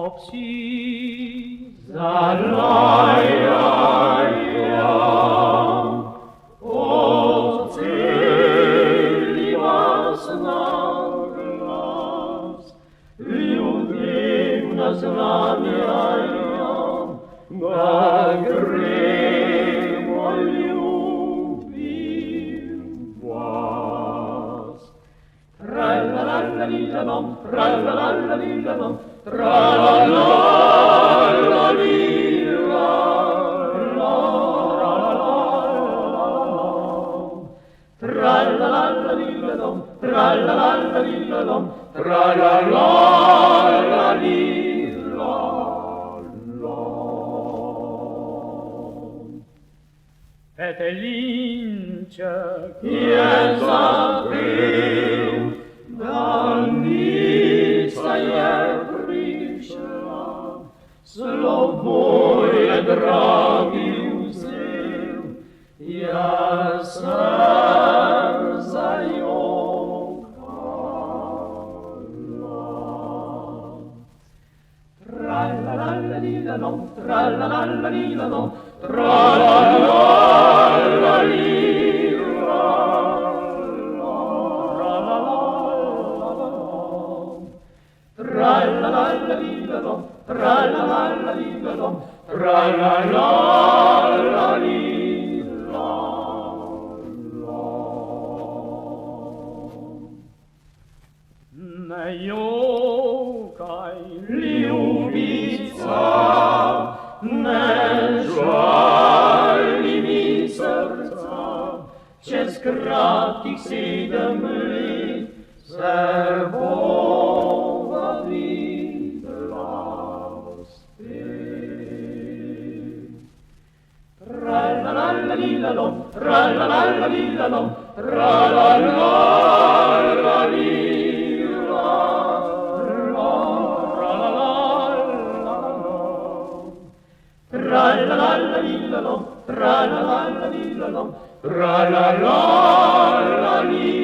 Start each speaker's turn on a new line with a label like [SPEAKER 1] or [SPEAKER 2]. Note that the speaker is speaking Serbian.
[SPEAKER 1] 없이 살아야 Maghremo ljubim vas. Tra-la-la-la-li-la-dom, tra-la-la-la-li-la-dom, tra-la-la-la-li-la-dom, tra-la-la-la-li-la-dom, tra-la-la-la-li-la-dom, tra-la-la-la-li-la-dom. Petelince, je zakrył, dalnica je prišla, sloboje dragi vzel, ja sam zajokala. Tra-la-la-la-li-la-dom, tra-la-la-la-li-la-dom, tra-la-la-la-li-la-dom, tra-la-la-la-li-la-dom, tra-la-la-la-li-la-dom. Ne jokaj, ljubica, ne žali mi srca, čez kratkih 7 let se bova videla spet. Tra-la-la-la-li-la-dom, tra-la-la-la-li-la-dom, tra-la-la-la-li-la-dom. Tra-la-la-la-li-la-dom, tra-la-la-la-li-la-dom, tra-la-la-la-li-la-dom.